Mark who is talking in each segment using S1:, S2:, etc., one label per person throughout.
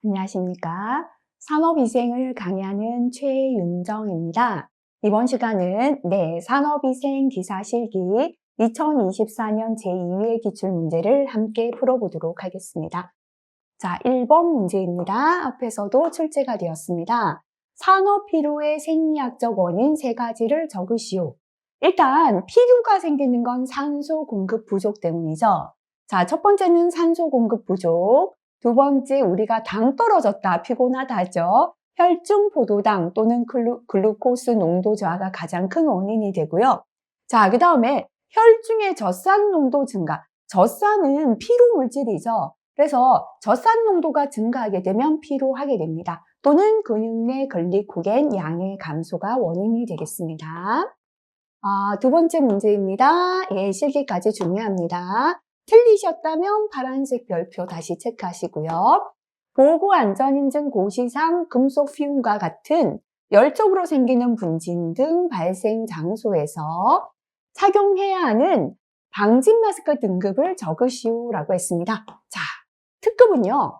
S1: 안녕하십니까. 산업위생을 강의하는 최윤정입니다. 이번 시간은 산업위생 기사실기 2024년 제2회 기출문제를 함께 풀어보도록 하겠습니다. 자, 1번 문제입니다. 앞에서도 출제가 되었습니다. 산업 피로의 생리학적 원인 3가지를 적으시오. 일단 피로가 생기는 건 산소 공급 부족 때문이죠. 자, 첫 번째는 산소 공급 부족. 두 번째, 우리가 당 떨어졌다, 피곤하다 하죠. 혈중 포도당 또는 글루코스 농도 저하가 가장 큰 원인이 되고요. 자, 그 다음에 혈중의 젖산 농도 증가. 젖산은 피로 물질이죠. 그래서 젖산 농도가 증가하게 되면 피로하게 됩니다. 또는 근육 내 글리코겐 양의 감소가 원인이 되겠습니다. 두 번째 문제입니다. 실기까지 중요합니다. 틀리셨다면 파란색 별표 다시 체크하시고요. 보고안전인증 고시상 금속 피움과 같은 열적으로 생기는 분진 등 발생 장소에서 착용해야 하는 방진 마스크 등급을 적으시오라고 했습니다. 자, 특급은요.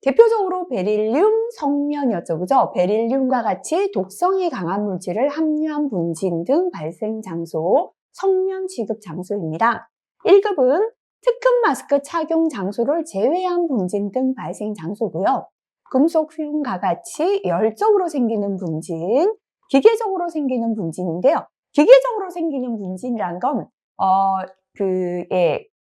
S1: 대표적으로 베릴륨 성면이었죠. 그죠? 베릴륨과 같이 독성이 강한 물질을 함유한 분진 등 발생 장소, 성면 취급 장소입니다. 1급은 특급 마스크 착용 장소를 제외한 분진 등 발생 장소고요. 금속 휘움과 같이 열적으로 생기는 분진, 기계적으로 생기는 분진인데요. 기계적으로 생기는 분진이란 건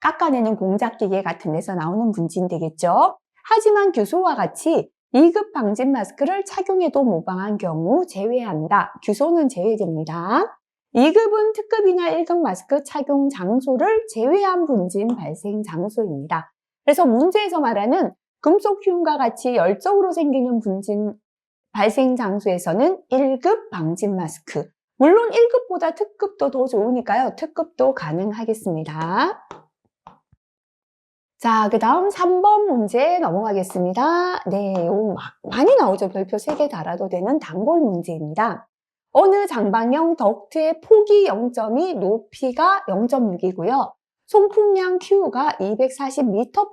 S1: 깎아내는 공작기계 같은 데서 나오는 분진 되겠죠. 하지만 규소와 같이 2급 방진 마스크를 착용해도 모방한 경우 제외한다. 규소는 제외됩니다. 2급은 특급이나 1급 마스크 착용 장소를 제외한 분진 발생 장소입니다. 그래서 문제에서 말하는 금속 휘움과 같이 열적으로 생기는 분진 발생 장소에서는 1급 방진 마스크. 물론 1급보다 특급도 더 좋으니까요. 특급도 가능하겠습니다. 자, 그 다음 3번 문제 넘어가겠습니다. 많이 나오죠. 별표 3개 달아도 되는 단골 문제입니다. 어느 장방형 덕트의 폭이 0.2, 높이가 0.6이고요. 송풍량 Q가 240m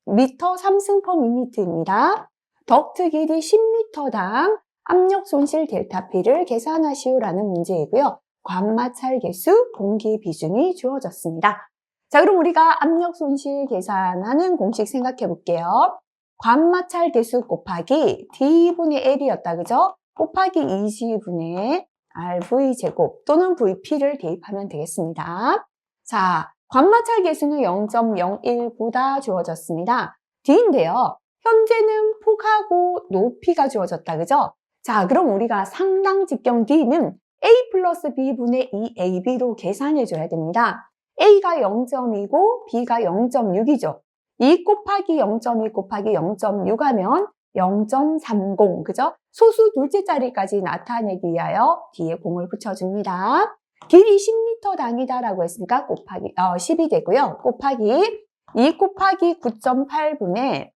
S1: 3승/m입니다. 덕트 길이 10m당 압력 손실 델타 P를 계산하시오라는 문제이고요. 관마찰 개수, 공기 비중이 주어졌습니다. 자, 그럼 우리가 압력 손실 계산하는 공식 생각해 볼게요. 관마찰 개수 곱하기 D분의 L이었다, 그죠? 곱하기 20분의 RV 제곱 또는 VP를 대입하면 되겠습니다. 자, 관마찰 개수는 0.019다 주어졌습니다. D인데요. 현재는 폭하고 높이가 주어졌다, 그죠? 자, 그럼 우리가 상당 직경 D는 A 플러스 B분의 2AB로 계산해 줘야 됩니다. A가 0.2고 B가 0.6이죠. 2 곱하기 0.2 곱하기 0.6 하면 0.30, 그죠? 소수 둘째 자리까지 나타내기 위하여 뒤에 공을 붙여줍니다. 길이 10m당이다라고 했으니까 곱하기 10이 되고요. 곱하기 2 곱하기 9.8분의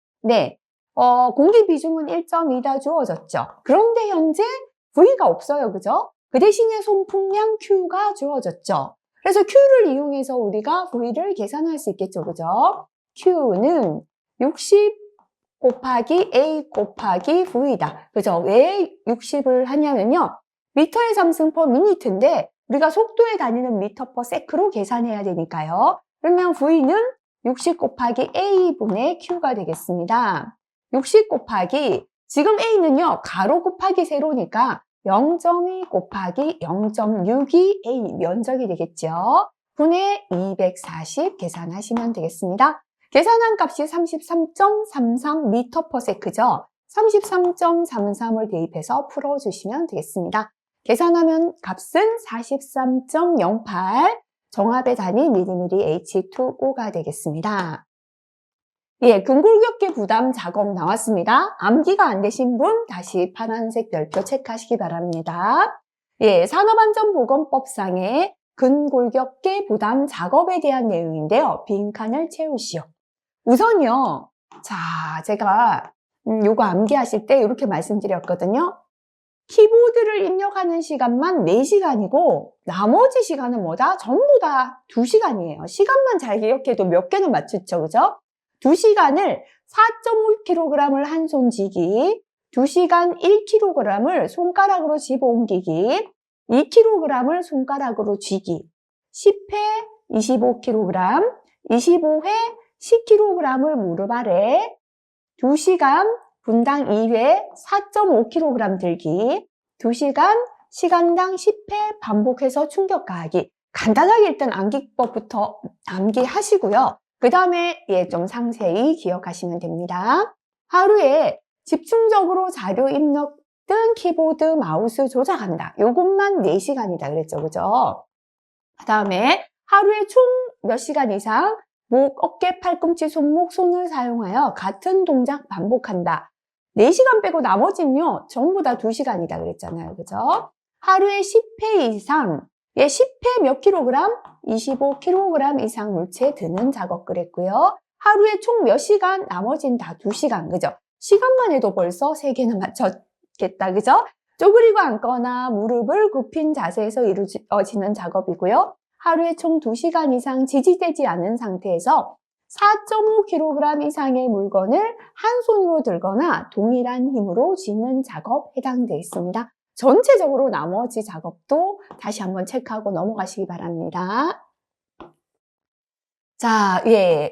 S1: 공기 비중은 1.2다 주어졌죠. 그런데 현재 V가 없어요, 그죠? 그 대신에 송풍량 Q가 주어졌죠. 그래서 Q를 이용해서 우리가 V를 계산할 수 있겠죠, 그죠? Q는 60 곱하기 A 곱하기 V다. 그죠? 왜 60을 하냐면요. 미터의 3승/미니트인데 우리가 속도에 다니는 미터/세크로 계산해야 되니까요. 그러면 V는 60 곱하기 A분의 Q가 되겠습니다. 60 곱하기 지금 A는요. 가로 곱하기 세로니까 0.2 곱하기 0.62 A 면적이 되겠죠. 분의 240 계산하시면 되겠습니다. 계산한 값이 33.33m/s죠. 33.33을 대입해서 풀어주시면 되겠습니다. 계산하면 값은 43.08, 정합의 단위 밀리미리 H2O가 되겠습니다. 근골격계 부담 작업 나왔습니다. 암기가 안 되신 분 다시 파란색 별표 체크하시기 바랍니다. 산업안전보건법상의 근골격계 부담 작업에 대한 내용인데요. 빈칸을 채우시오. 우선요. 자, 제가 요거 암기하실 때 이렇게 말씀드렸거든요. 키보드를 입력하는 시간만 4시간이고 나머지 시간은 뭐다? 전부 다 2시간이에요. 시간만 잘 기억해도 몇 개는 맞추죠, 그죠? 2시간을 4.5kg을 한 손 쥐기, 2시간 1kg을 손가락으로 집어 옮기기, 2kg을 손가락으로 쥐기, 10회 25kg, 25회 10kg을 무릎 아래, 2시간 분당 2회 4.5kg 들기, 2시간 시간당 10회 반복해서 충격 가하기. 간단하게 일단 암기법부터 암기하시고요. 그 다음에 좀 상세히 기억하시면 됩니다. 하루에 집중적으로 자료 입력 등 키보드, 마우스 조작한다. 요것만 4시간이다 그랬죠. 그죠? 그 다음에 하루에 총 몇 시간 이상 목, 어깨, 팔꿈치, 손목, 손을 사용하여 같은 동작 반복한다. 4시간 빼고 나머지는요, 전부 다 2시간이다 그랬잖아요. 그죠? 하루에 10회 이상, 10회 몇 킬로그램? 25kg 이상 물체 드는 작업 그랬고요. 하루에 총 몇 시간? 나머지는 다 2시간. 그죠? 시간만 해도 벌써 3개는 맞췄겠다. 그죠? 쪼그리고 앉거나 무릎을 굽힌 자세에서 이루어지는 작업이고요. 하루에 총 2시간 이상 지지되지 않은 상태에서 4.5kg 이상의 물건을 한 손으로 들거나 동일한 힘으로 쥐는 작업 해당되어 있습니다. 전체적으로 나머지 작업도 다시 한번 체크하고 넘어가시기 바랍니다. 자,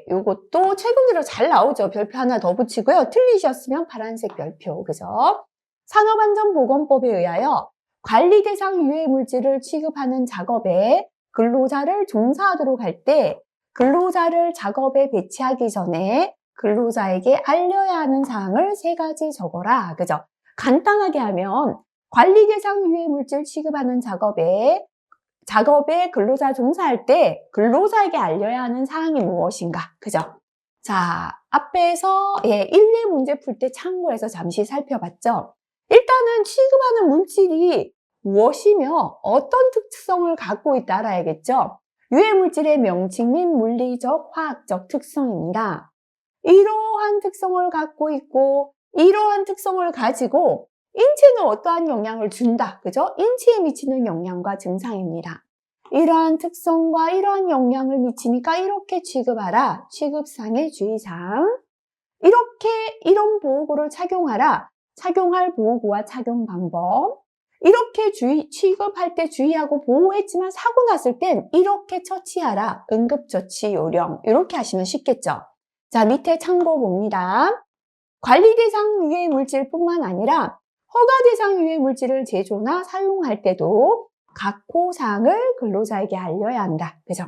S1: 요것도 최근 들어 잘 나오죠. 별표 하나 더 붙이고요. 틀리셨으면 파란색 별표, 그죠? 산업안전보건법에 의하여 관리 대상 유해 물질을 취급하는 작업에 근로자를 종사하도록 할 때 근로자를 작업에 배치하기 전에 근로자에게 알려야 하는 사항을 3가지 적어라. 그죠? 간단하게 하면 관리 대상 유해 물질 취급하는 작업에 근로자 종사할 때 근로자에게 알려야 하는 사항이 무엇인가? 그죠? 자, 앞에서 1례 문제 풀 때 참고해서 잠시 살펴봤죠? 일단은 취급하는 물질이 무엇이며 어떤 특성을 갖고 있다 알아야겠죠? 유해물질의 명칭 및 물리적, 화학적 특성입니다. 이러한 특성을 갖고 있고 이러한 특성을 가지고 인체는 어떠한 영향을 준다. 그죠? 인체에 미치는 영향과 증상입니다. 이러한 특성과 이러한 영향을 미치니까 이렇게 취급하라. 취급상의 주의사항. 이런 보호구를 착용하라. 착용할 보호구와 착용 방법. 이렇게 취급할 때 주의하고 보호했지만 사고 났을 땐 이렇게 처치하라. 응급처치 요령. 이렇게 하시면 쉽겠죠. 자, 밑에 참고 봅니다. 관리 대상 유해 물질뿐만 아니라 허가 대상 유해 물질을 제조나 사용할 때도 각호 사항을 근로자에게 알려야 한다. 그죠?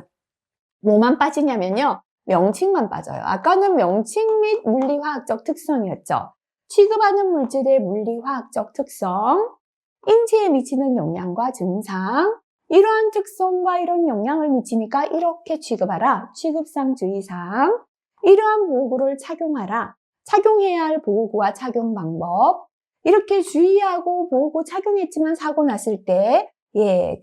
S1: 뭐만 빠지냐면요. 명칭만 빠져요. 아까는 명칭 및 물리화학적 특성이었죠. 취급하는 물질의 물리화학적 특성, 인체에 미치는 영향과 증상, 이러한 특성과 이런 영향을 미치니까 이렇게 취급하라. 취급상 주의사항, 이러한 보호구를 착용하라. 착용해야 할 보호구와 착용 방법, 이렇게 주의하고 보호구 착용했지만 사고 났을 때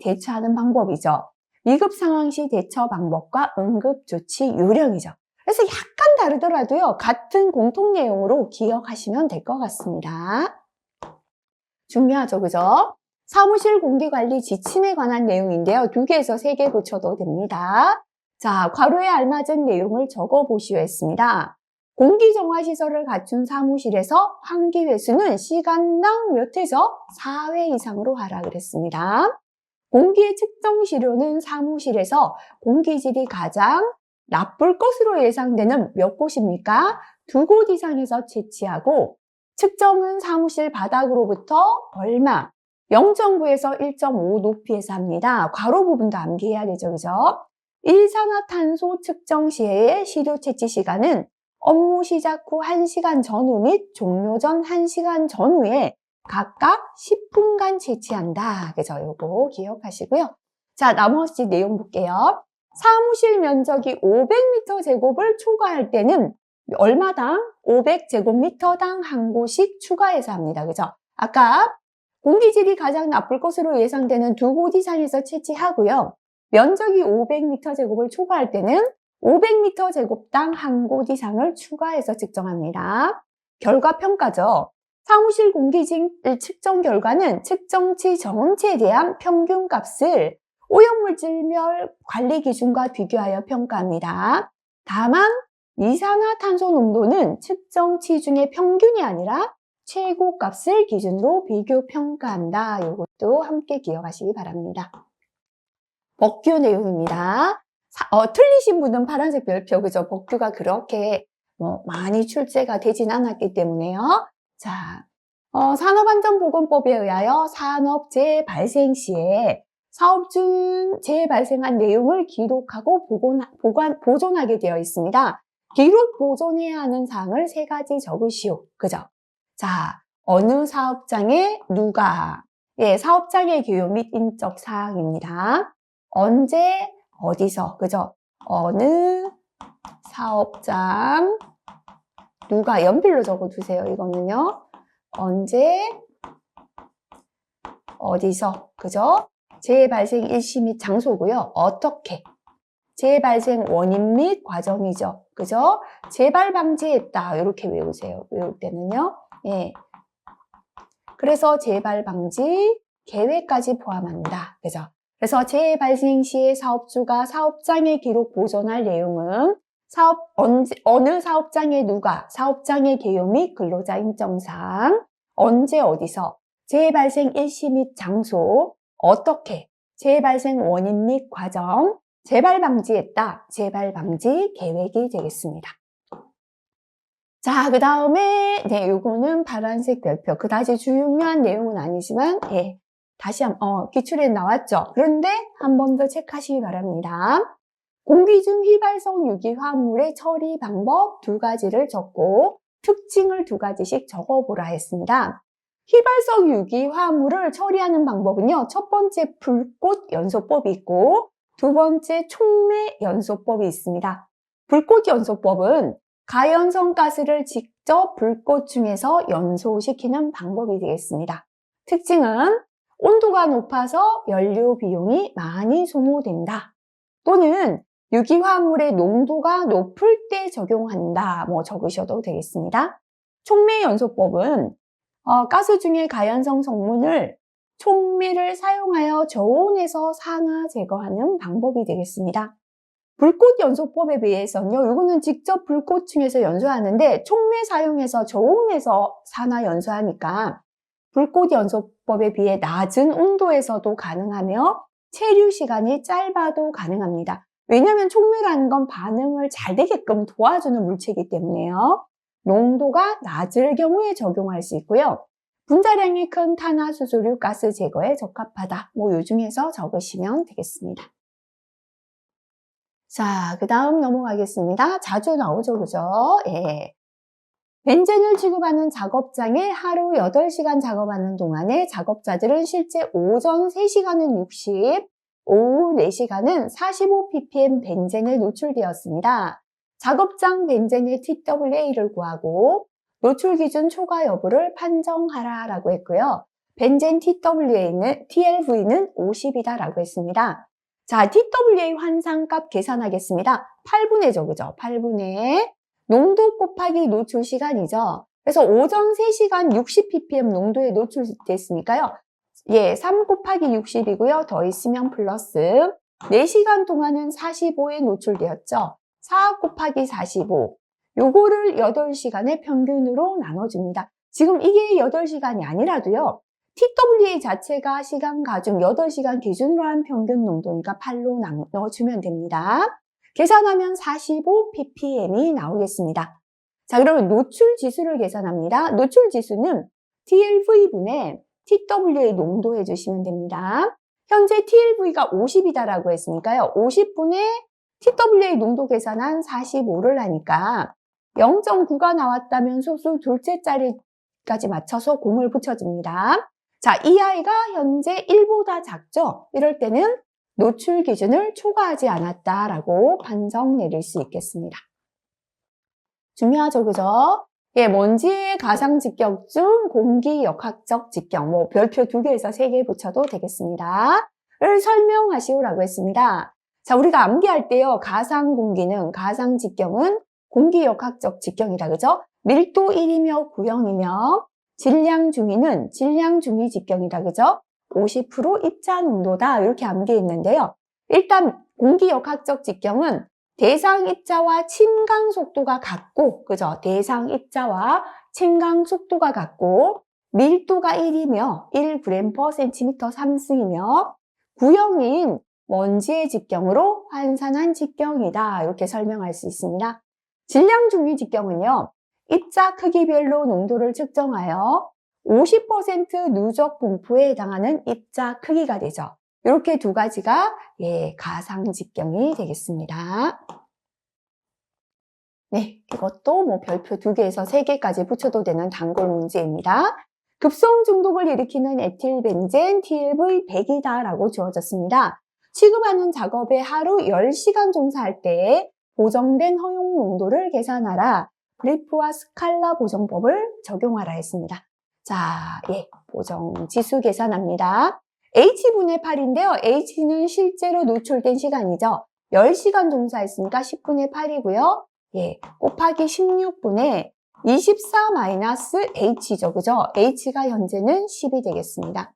S1: 대처하는 방법이죠. 위급 상황 시 대처 방법과 응급조치 요령이죠. 그래서 약간 다르더라도요. 같은 공통 내용으로 기억하시면 될 것 같습니다. 중요하죠, 그죠? 사무실 공기관리 지침에 관한 내용인데요. 2개에서 3개 붙여도 됩니다. 자, 괄호에 알맞은 내용을 적어보시오 했습니다. 공기정화시설을 갖춘 사무실에서 환기회수는 시간당 몇 회에서 4회 이상으로 하라 그랬습니다. 공기의 측정 시료는 사무실에서 공기질이 가장 나쁠 것으로 예상되는 몇 곳입니까? 2곳 이상에서 채취하고 측정은 사무실 바닥으로부터 얼마? 0.9에서 1.5 높이에서 합니다. 괄호 부분도 암기해야 되죠, 그죠? 일산화탄소 측정 시에의 시료 채취 시간은 업무 시작 후 1시간 전후 및 종료 전 1시간 전후에 각각 10분간 채취한다. 그죠? 요거 기억하시고요. 자, 나머지 내용 볼게요. 사무실 면적이 500m 제곱을 초과할 때는 얼마당? 500제곱미터당 한 곳씩 추가해서 합니다. 그죠? 아까 공기질이 가장 나쁠 것으로 예상되는 2곳 이상에서 채취하고요. 면적이 500m 제곱을 초과할 때는 500m 제곱당 한 곳 이상을 추가해서 측정합니다. 결과 평가죠. 사무실 공기질 측정 결과는 측정치 전체에 대한 평균값을 오염물질별 관리 기준과 비교하여 평가합니다. 다만 이산화탄소 농도는 측정 치중의 평균이 아니라 최고값을 기준으로 비교 평가한다. 이것도 함께 기억하시기 바랍니다. 법규 내용입니다. 틀리신 분은 파란색 별표, 그죠? 법규가 그렇게 많이 출제가 되진 않았기 때문에요. 자, 산업안전보건법에 의하여 산업재해 발생 시에 사업 중 재해 발생한 내용을 기록하고 보존하게 되어 있습니다. 기록 보존해야 하는 사항을 3가지 적으시오. 그죠? 자, 어느 사업장에 누가, 사업장의 개요 및 인적 사항입니다. 언제, 어디서, 그죠? 어느 사업장, 누가, 연필로 적어두세요. 이거는요. 언제, 어디서, 그죠? 재해 발생 일시 및 장소고요. 어떻게, 재해 발생 원인 및 과정이죠. 그죠? 재발 방지했다. 이렇게 외우세요. 외울 때는요. 예. 그래서 재발 방지 계획까지 포함합니다. 그죠? 그래서 재해 발생 시에 사업주가 사업장에 기록 보존할 내용은 어느 사업장에 누가, 사업장의 개요 및 근로자 인정사항, 언제 어디서, 재해 발생 일시 및 장소, 어떻게, 재해 발생 원인 및 과정, 재발 방지했다, 재발 방지 계획이 되겠습니다. 자, 그 다음에, 요거는 파란색 별표. 그다지 중요한 내용은 아니지만, 다시 기출에 나왔죠. 그런데 한 번 더 체크하시기 바랍니다. 공기 중 휘발성 유기 화합물의 처리 방법 2가지를 적고 특징을 2가지씩 적어보라 했습니다. 휘발성 유기 화합물을 처리하는 방법은요. 첫 번째 불꽃 연소법이 있고 2번째 촉매 연소법이 있습니다. 불꽃 연소법은 가연성 가스를 직접 불꽃 중에서 연소시키는 방법이 되겠습니다. 특징은 온도가 높아서 연료 비용이 많이 소모된다. 또는 유기화합물의 농도가 높을 때 적용한다. 적으셔도 되겠습니다. 촉매 연소법은 가스 중의 가연성 성분을 촉매를 사용하여 저온에서 산화 제거하는 방법이 되겠습니다. 불꽃 연소법에 비해서는요, 이거는 직접 불꽃층에서 연소하는데 촉매 사용해서 저온에서 산화 연소하니까 불꽃 연소법에 비해 낮은 온도에서도 가능하며 체류 시간이 짧아도 가능합니다. 왜냐하면 촉매라는 건 반응을 잘 되게끔 도와주는 물체이기 때문에요. 농도가 낮을 경우에 적용할 수 있고요. 분자량이 큰 탄화수소류 가스 제거에 적합하다. 이 중에서 적으시면 되겠습니다. 자, 그 다음 넘어가겠습니다. 자주 나오죠, 그죠? 벤젠을 취급하는 작업장에 하루 8시간 작업하는 동안에 작업자들은 실제 오전 3시간은 60, 오후 4시간은 45ppm 벤젠에 노출되었습니다. 작업장 벤젠의 TWA를 구하고 노출 기준 초과 여부를 판정하라라고 했고요. 벤젠 TWA는, TLV는 50이다라고 했습니다. 자, TWA 환상값 계산하겠습니다. 8분의 그죠? 8분의 농도 곱하기 노출 시간이죠. 그래서 오전 3시간 60ppm 농도에 노출됐으니까요. 3 곱하기 60이고요. 더 있으면 플러스 4시간 동안은 45에 노출되었죠. 4 곱하기 45. 요거를 8시간의 평균으로 나눠줍니다. 지금 이게 8시간이 아니라도요. TWA 자체가 시간 가중 8시간 기준으로 한 평균 농도니까 8로 나눠주면 됩니다. 계산하면 45ppm이 나오겠습니다. 자, 그러면 노출 지수를 계산합니다. 노출 지수는 TLV분의 TWA 농도 해주시면 됩니다. 현재 TLV가 50이다라고 했으니까요. 50분의 TWA 농도 계산한 45를 하니까 0.9가 나왔다면 소수 둘째 자리까지 맞춰서 공을 붙여줍니다. 자, 이 아이가 현재 1보다 작죠? 이럴 때는 노출 기준을 초과하지 않았다라고 판정 내릴 수 있겠습니다. 중요하죠, 그죠? 먼지의 가상 직격 중 공기 역학적 직격, 별표 2개에서 3개 붙여도 되겠습니다. 를 설명하시오라고 했습니다. 자, 우리가 암기할 때요, 가상 공기는, 가상 직경은 공기 역학적 직경이다, 그죠? 밀도 1이며 구형이며, 질량 중위는 질량 중위 직경이다, 그죠? 50% 입자 농도다, 이렇게 암기했는데요. 일단 공기 역학적 직경은 대상 입자와 침강 속도가 같고, 그죠? 대상 입자와 침강 속도가 같고, 밀도가 1이며 1g/cm 상승이며 구형인 먼지의 직경으로 환산한 직경이다. 이렇게 설명할 수 있습니다. 질량 중위 직경은요, 입자 크기별로 농도를 측정하여 50% 누적 분포에 해당하는 입자 크기가 되죠. 이렇게 두 가지가 가상 직경이 되겠습니다. 네, 이것도 뭐 별표 2개에서 3개까지 붙여도 되는 단골 문제입니다. 급성 중독을 일으키는 에틸벤젠 TLV100이다 라고 주어졌습니다. 취급하는 작업에 하루 10시간 종사할 때 보정된 허용 농도를 계산하라. 브리프와 스칼라 보정법을 적용하라 했습니다. 자, 보정 지수 계산합니다. H분의 8인데요. H는 실제로 노출된 시간이죠. 10시간 종사했으니까 10분의 8이고요. 곱하기 16분의 24-H죠. 그죠? H가 현재는 10이 되겠습니다.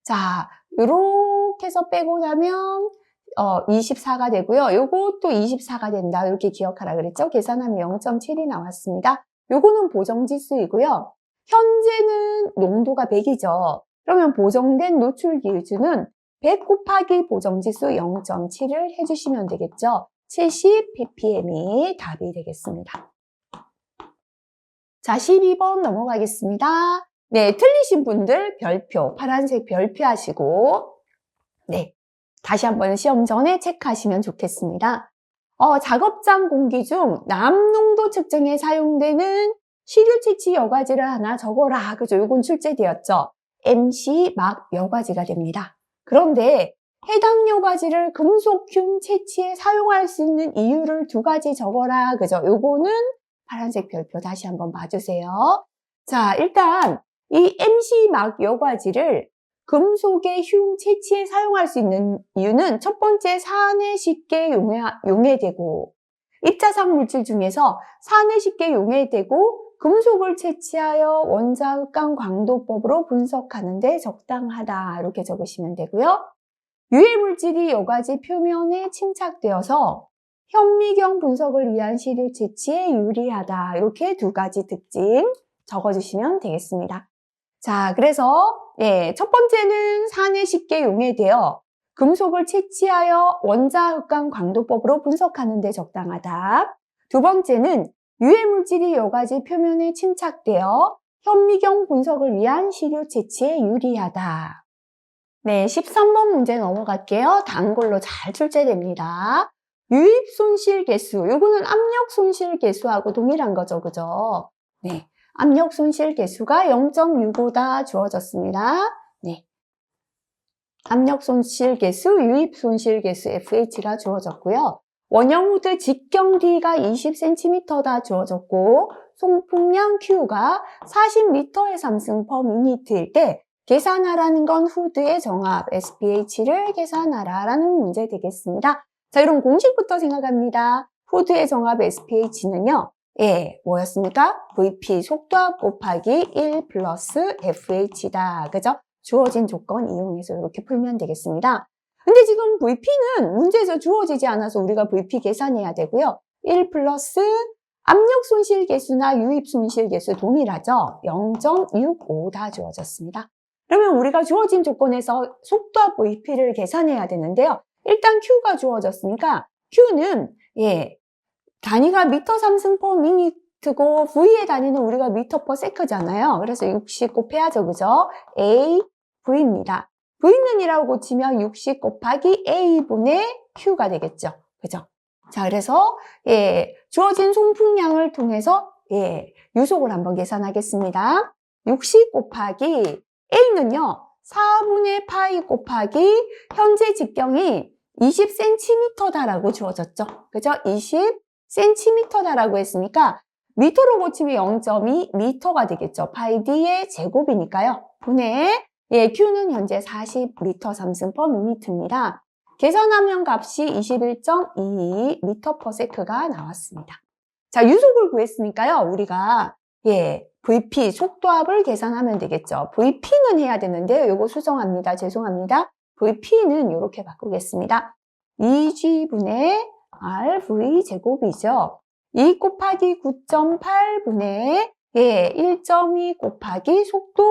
S1: 자, 요렇게 해서 빼고 나면 24가 되고요. 요것도 24가 된다. 이렇게 기억하라 그랬죠? 계산하면 0.7이 나왔습니다. 요거는 보정지수이고요. 현재는 농도가 100이죠. 그러면 보정된 노출 기준은 100 곱하기 보정지수 0.7을 해주시면 되겠죠. 70 ppm이 답이 되겠습니다. 자, 12번 넘어가겠습니다. 네, 틀리신 분들 별표, 파란색 별표 하시고, 네, 다시 한번 시험 전에 체크하시면 좋겠습니다. 작업장 공기 중 남농도 측정에 사용되는 시료 채취 여과지를 하나 적어라. 그죠? 요건 출제되었죠. MC 막 여과지가 됩니다. 그런데 해당 여과지를 금속균 채취에 사용할 수 있는 이유를 2가지 적어라. 그죠? 요거는 파란색 별표 다시 한번 봐주세요. 자, 일단 이 MC 막 여과지를 금속의 흉 채취에 사용할 수 있는 이유는 첫 번째, 산에 쉽게 용해되고, 입자상 물질 중에서 산에 쉽게 용해되고 금속을 채취하여 원자흑강 광도법으로 분석하는 데 적당하다. 이렇게 적으시면 되고요. 유해물질이 여과지 표면에 침착되어서 현미경 분석을 위한 시료 채취에 유리하다. 이렇게 2가지 특징 적어주시면 되겠습니다. 자, 그래서 첫 번째는 산에 쉽게 용해되어 금속을 채취하여 원자흑강 광도법으로 분석하는 데 적당하다. 2번째는 유해물질이 여과지 표면에 침착되어 현미경 분석을 위한 시료 채취에 유리하다. 네, 13번 문제 넘어갈게요. 단골로 잘 출제됩니다. 유입 손실 계수, 요거는 압력 손실 계수하고 동일한 거죠, 그죠? 네, 압력 손실 계수가 0.65다 주어졌습니다. 네, 압력 손실 계수, 유입 손실 계수 FH가 주어졌고요. 원형 후드 직경 D가 20cm다 주어졌고, 송풍량 Q가 40m의 삼승 per minute일 때 계산하라는 건 후드의 정압 SPH를 계산하라 라는 문제 되겠습니다. 자, 이런 공식부터 생각합니다. 후드의 정압 SPH는요, 뭐였습니까? VP 속도압 곱하기 1 플러스 FH다. 그죠? 주어진 조건 이용해서 이렇게 풀면 되겠습니다. 근데 지금 VP는 문제에서 주어지지 않아서 우리가 VP 계산해야 되고요. 1 플러스 압력 손실 계수나 유입 손실 계수 동일하죠? 0.65다 주어졌습니다. 그러면 우리가 주어진 조건에서 속도압 VP를 계산해야 되는데요. 일단 Q가 주어졌으니까 Q는 단위가 미터 삼승 per minute고 V의 단위는 우리가 미터 per sec잖아요. 그래서 60 곱해야죠. 그죠? A, V입니다. V는 이라고 고치면 60 곱하기 A분의 Q가 되겠죠. 그죠? 자, 그래서 주어진 송풍량을 통해서 유속을 한번 계산하겠습니다. 60 곱하기 A는요. 4분의 파이 곱하기 현재 직경이 20cm다라고 주어졌죠. 그죠? 20cm다라고 했으니까 미터로 고치면 0.2 미터가 되겠죠. 파이 D의 제곱이니까요. 분의 Q는 현재 40m 삼승 per minute입니다. 계산하면 값이 21.22 미터 per sec가 나왔습니다. 자, 유속을 구했으니까요. 우리가 VP 속도압을 계산하면 되겠죠. VP는 해야 되는데요. 요거 수정합니다. 죄송합니다. VP는 이렇게 바꾸겠습니다. 2G분의 RV 제곱이죠. 2 곱하기 9.8분의 1.2 곱하기 속도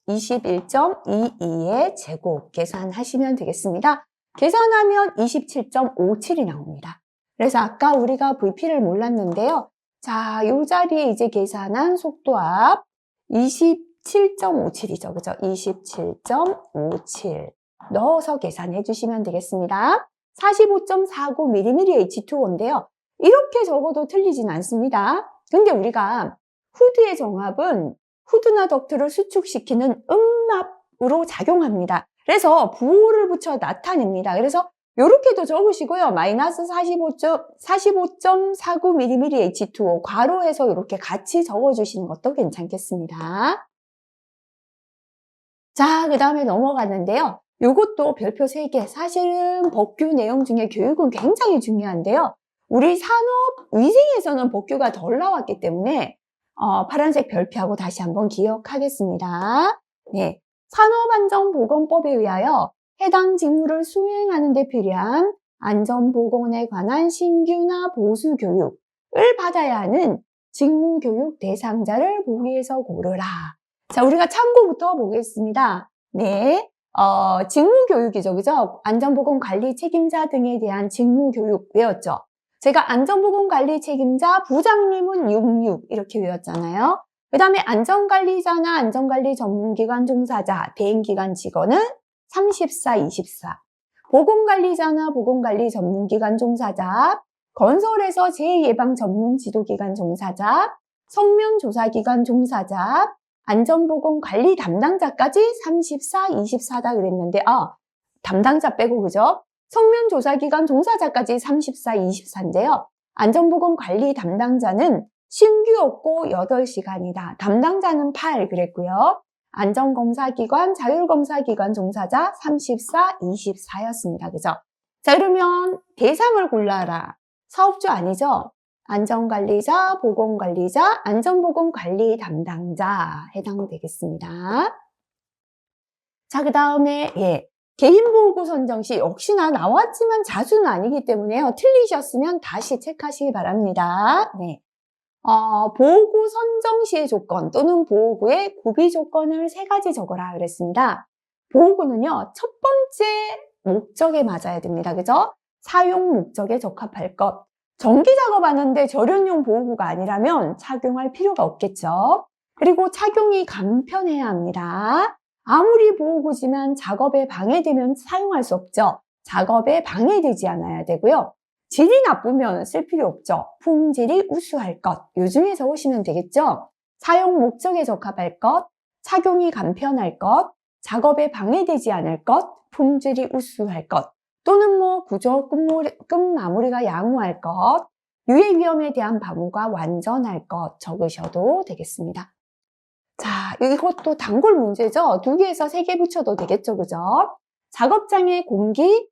S1: 21.22의 제곱 계산하시면 되겠습니다. 계산하면 27.57이 나옵니다. 그래서 아까 우리가 VP를 몰랐는데요. 자, 이 자리에 이제 계산한 속도압 27.57이죠. 그죠? 27.57 넣어서 계산해 주시면 되겠습니다. 45.49mm H2O인데요. 이렇게 적어도 틀리진 않습니다. 근데 우리가 후드의 정압은 후드나 덕트를 수축시키는 음압으로 작용합니다. 그래서 부호를 붙여 나타냅니다. 그래서 이렇게도 적으시고요. 마이너스 45.49mm H2O 괄호해서 이렇게 같이 적어주시는 것도 괜찮겠습니다. 자, 그 다음에 넘어갔는데요. 요것도 별표 3개. 사실은 법규 내용 중에 교육은 굉장히 중요한데요. 우리 산업위생에서는 법규가 덜 나왔기 때문에 파란색 별표하고 다시 한번 기억하겠습니다. 네, 산업안전보건법에 의하여 해당 직무를 수행하는 데 필요한 안전보건에 관한 신규나 보수 교육을 받아야 하는 직무교육 대상자를 보기에서 고르라. 자, 우리가 참고부터 보겠습니다. 네, 직무교육이죠. 그죠? 안전보건관리 책임자 등에 대한 직무교육 외웠죠? 제가 안전보건관리 책임자, 부장님은 66 이렇게 외웠잖아요. 그 다음에 안전관리자나 안전관리 전문기관 종사자, 대행기관 직원은 34, 24. 보건관리자나 보건관리 전문기관 종사자, 건설에서 재예방 전문 지도기관 종사자, 성면조사기관 종사자, 안전보건관리 담당자까지 34, 24다 그랬는데 담당자 빼고 그죠? 성면조사기관 종사자까지 34, 24인데요. 안전보건관리 담당자는 신규 없고 8시간이다. 담당자는 8 그랬고요. 안전검사기관, 자율검사기관 종사자 34, 24였습니다. 그죠? 자, 그러면 대상을 골라라. 사업주 아니죠? 안전관리자, 보건관리자, 안전보건관리 담당자 해당되겠습니다. 자, 그 다음에 개인보호구 선정 시 역시나 나왔지만 자주는 아니기 때문에요. 틀리셨으면 다시 체크하시기 바랍니다. 네. 보호구 선정 시의 조건 또는 보호구의 구비 조건을 3가지 적어라 그랬습니다. 보호구는요, 첫 번째 목적에 맞아야 됩니다. 그죠? 사용 목적에 적합할 것. 전기 작업하는데 절연용 보호구가 아니라면 착용할 필요가 없겠죠. 그리고 착용이 간편해야 합니다. 아무리 보호구지만 작업에 방해되면 사용할 수 없죠. 작업에 방해되지 않아야 되고요. 질이 나쁘면 쓸 필요 없죠. 품질이 우수할 것. 요 중에 적으시면 되겠죠. 사용 목적에 적합할 것, 착용이 간편할 것, 작업에 방해되지 않을 것, 품질이 우수할 것, 또는 구조 끝 마무리가 양호할 것, 유해 위험에 대한 방어가 완전할 것 적으셔도 되겠습니다. 자, 이것도 단골 문제죠. 2개에서 3개 붙여도 되겠죠. 그죠? 작업장에 공기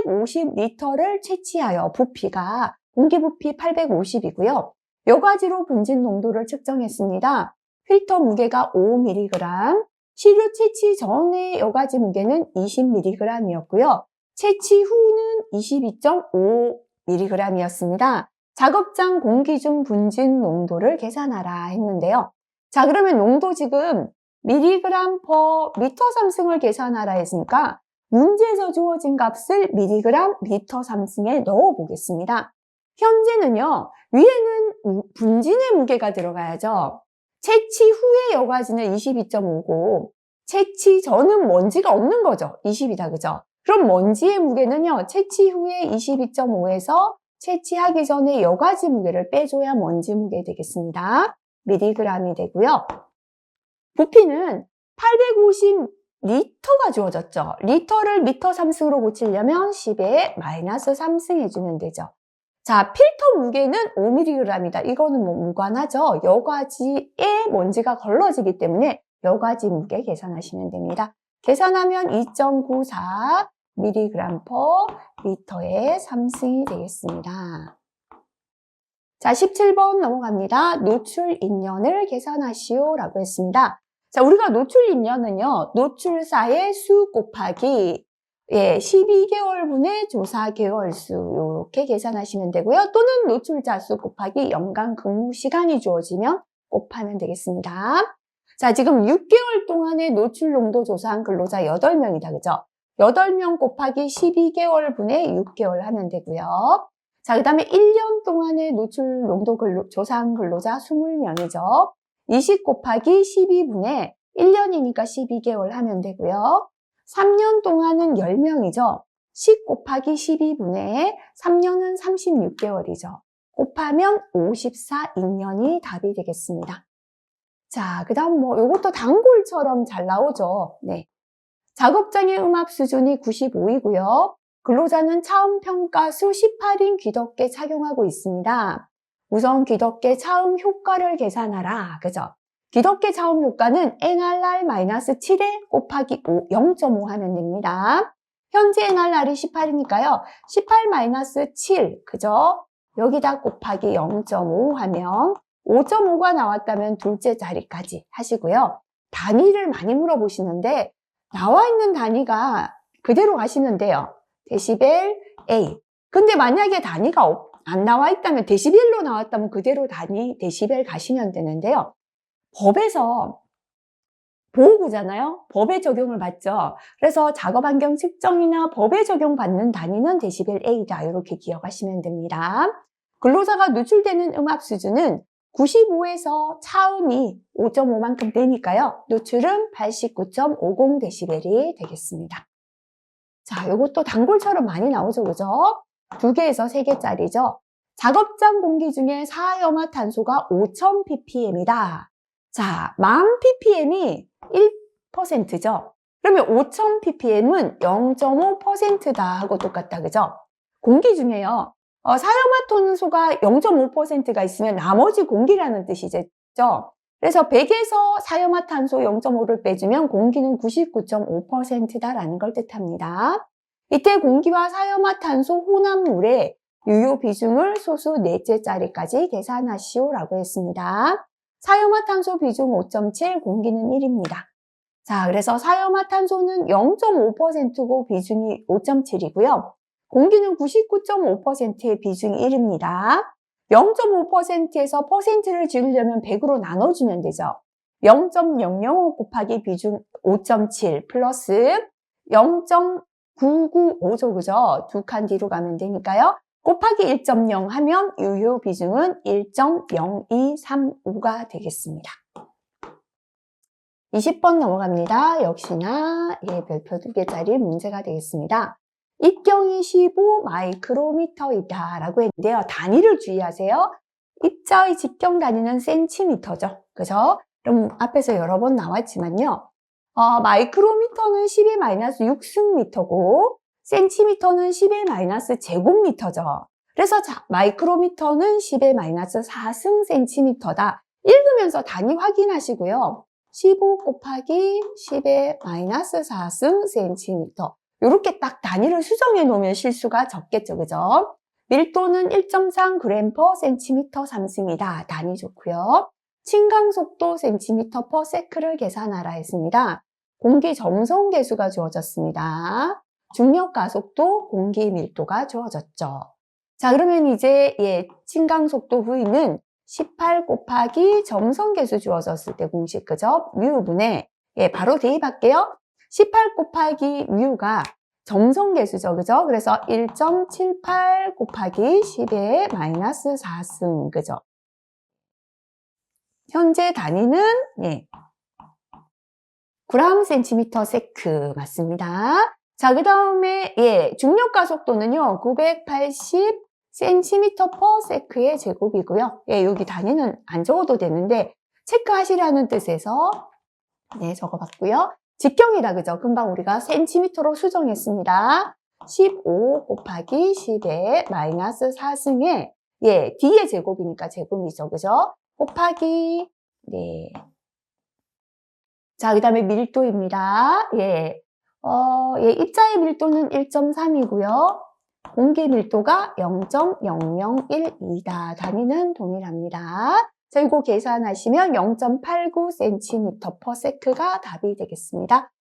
S1: 850리터를 채취하여 부피가 공기 부피 850이고요. 여과지로 분진 농도를 측정했습니다. 필터 무게가 5mg, 시료 채취 전의 여과지 무게는 20mg이었고요. 채취 후는 22.5mg이었습니다. 작업장 공기 중 분진 농도를 계산하라 했는데요. 자, 그러면 농도 지금 mg/m 삼승을 계산하라 했으니까 문제에서 주어진 값을 mg m 삼승에 넣어 보겠습니다. 현재는요, 위에는 분진의 무게가 들어가야죠. 채취 후의 여과지는 22.5고 채취 전은 먼지가 없는 거죠. 20이다, 그죠? 그럼 먼지의 무게는요, 채취 후에 22.5에서 채취하기 전에 여과지 무게를 빼줘야 먼지 무게 되겠습니다. mg이 되고요. 부피는 850리터가 주어졌죠. 리터를 미터 삼승으로 고치려면 10에 마이너스 3승 해주면 되죠. 자, 필터 무게는 5mg이다. 이거는 무관하죠. 여과지에 먼지가 걸러지기 때문에 여과지 무게 계산하시면 됩니다. 계산하면 2.94mg/L에 3승이 되겠습니다. 자, 17번 넘어갑니다. 노출 인연을 계산하시오 라고 했습니다. 자, 우리가 노출 인연은요, 노출사의 수 곱하기 예, 12개월분의 조사 개월수 이렇게 계산하시면 되고요. 또는 노출자 수 곱하기 연간 근무 시간이 주어지면 곱하면 되겠습니다. 자, 지금 6개월 동안의 노출 농도 조사한 근로자 8명이다. 그죠? 8명 곱하기 12개월분의 6개월 하면 되고요. 자, 그 다음에 1년 동안의 노출 농도 조사한 근로자 20명이죠. 20 곱하기 12분의 1년이니까 12개월 하면 되고요. 3년 동안은 10명이죠. 10 곱하기 12분의 3년은 36개월이죠. 곱하면 54인년이 답이 되겠습니다. 자, 그 다음 요것도 단골처럼 잘 나오죠. 네. 작업장의 음압 수준이 95이고요. 근로자는 차음 평가수 18인 귀덮개 착용하고 있습니다. 우선 귀덮개 차음 효과를 계산하라. 그죠? 귀덮개 차음 효과는 NRR-7에 곱하기 5, 0.5 하면 됩니다. 현재 NRR이 18이니까요. 18-7, 그죠? 여기다 곱하기 0.5 하면 5.5가 나왔다면 둘째 자리까지 하시고요. 단위를 많이 물어보시는데 나와 있는 단위가 그대로 가시면 돼요. 데시벨 A. 근데 만약에 단위가 안 나와 있다면 데시벨로 나왔다면 그대로 단위 데시벨 가시면 되는데요. 법에서 보호구잖아요. 법에 적용을 받죠. 그래서 작업환경 측정이나 법에 적용받는 단위는 데시벨 A다. 이렇게 기억하시면 됩니다. 근로자가 노출되는 음압 수준은 95에서 차음이 5.5만큼 되니까요. 노출은 89.50데시벨이 되겠습니다. 자, 요것도 단골처럼 많이 나오죠. 그죠? 2개에서 3개짜리죠. 작업장 공기 중에 사염화탄소가 5000ppm이다. 자, 10,000ppm이 1%죠. 그러면 5000ppm은 0.5%다 하고 똑같다. 그죠? 공기 중에요. 사염화탄소가 0.5%가 있으면 나머지 공기라는 뜻이죠. 그래서 100에서 사염화탄소 0.5를 빼주면 공기는 99.5%다라는 걸 뜻합니다. 이때 공기와 사염화탄소 혼합물의 유효 비중을 소수 넷째 자리까지 계산하시오라고 했습니다. 사염화탄소 비중 5.7, 공기는 1입니다. 자, 그래서 사염화탄소는 0.5%고 비중이 5.7이고요. 공기는 99.5%의 비중이 1입니다. 0.5%에서 퍼센트를 지으려면 100으로 나눠주면 되죠. 0.005 곱하기 비중 5.7 플러스 0.995죠. 그죠? 2칸 뒤로 가면 되니까요. 곱하기 1.0 하면 유효 비중은 1.0235가 되겠습니다. 20번 넘어갑니다. 역시나 별표 2개짜리 문제가 되겠습니다. 입경이 15 마이크로미터이다 라고 했는데요. 단위를 주의하세요. 입자의 직경 단위는 센티미터죠. 그죠? 그럼 앞에서 여러 번 나왔지만요. 마이크로미터는 10-6승미터고 센티미터는 10-제곱미터죠. 그래서 마이크로미터는 10-4승 센티미터다. 읽으면서 단위 확인하시고요. 15 곱하기 10-4승 센티미터. 이렇게 딱 단위를 수정해 놓으면 실수가 적겠죠. 그죠? 밀도는 1.3g/cm 3승이다. 단위 좋고요. 침강속도 cm/s를 계산하라 했습니다. 공기 점성 계수가 주어졌습니다. 중력 가속도, 공기 밀도가 주어졌죠. 자, 그러면 이제 침강속도 부위는 18 곱하기 점성 계수 주어졌을 때 공식, 그죠? 뮤분에 바로 대입할게요. 18 곱하기 뮤가 점성 계수죠. 그죠? 그래서 1.78 곱하기 10의 -4승. 그죠? 현재 단위는 g/cm/s 맞습니다. 자, 그 다음에 중력 가속도는요. 980cm/s의 제곱이고요. 여기 단위는 안 적어도 되는데 체크하시라는 뜻에서 적어봤고요. 직경이다. 그죠? 금방 우리가 센티미터로 수정했습니다. 15 곱하기 10의 -4승에 D의 제곱이니까 제곱이죠. 그죠? 곱하기 자, 그 다음에 밀도입니다. 입자의 밀도는 1.3이고요. 공기 밀도가 0.0012다. 단위는 동일합니다. 자, 이거 계산하시면 0.89cm/s가 답이 되겠습니다.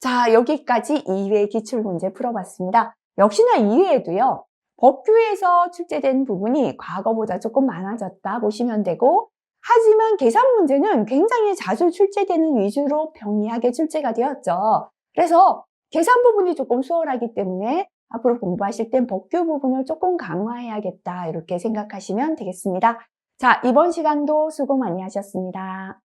S1: 자, 여기까지 2회 기출문제 풀어봤습니다. 역시나 2회에도요. 법규에서 출제된 부분이 과거보다 조금 많아졌다 보시면 되고, 하지만 계산 문제는 굉장히 자주 출제되는 위주로 평이하게 출제가 되었죠. 그래서 계산 부분이 조금 수월하기 때문에 앞으로 공부하실 땐 법규 부분을 조금 강화해야겠다 이렇게 생각하시면 되겠습니다. 자, 이번 시간도 수고 많이 하셨습니다.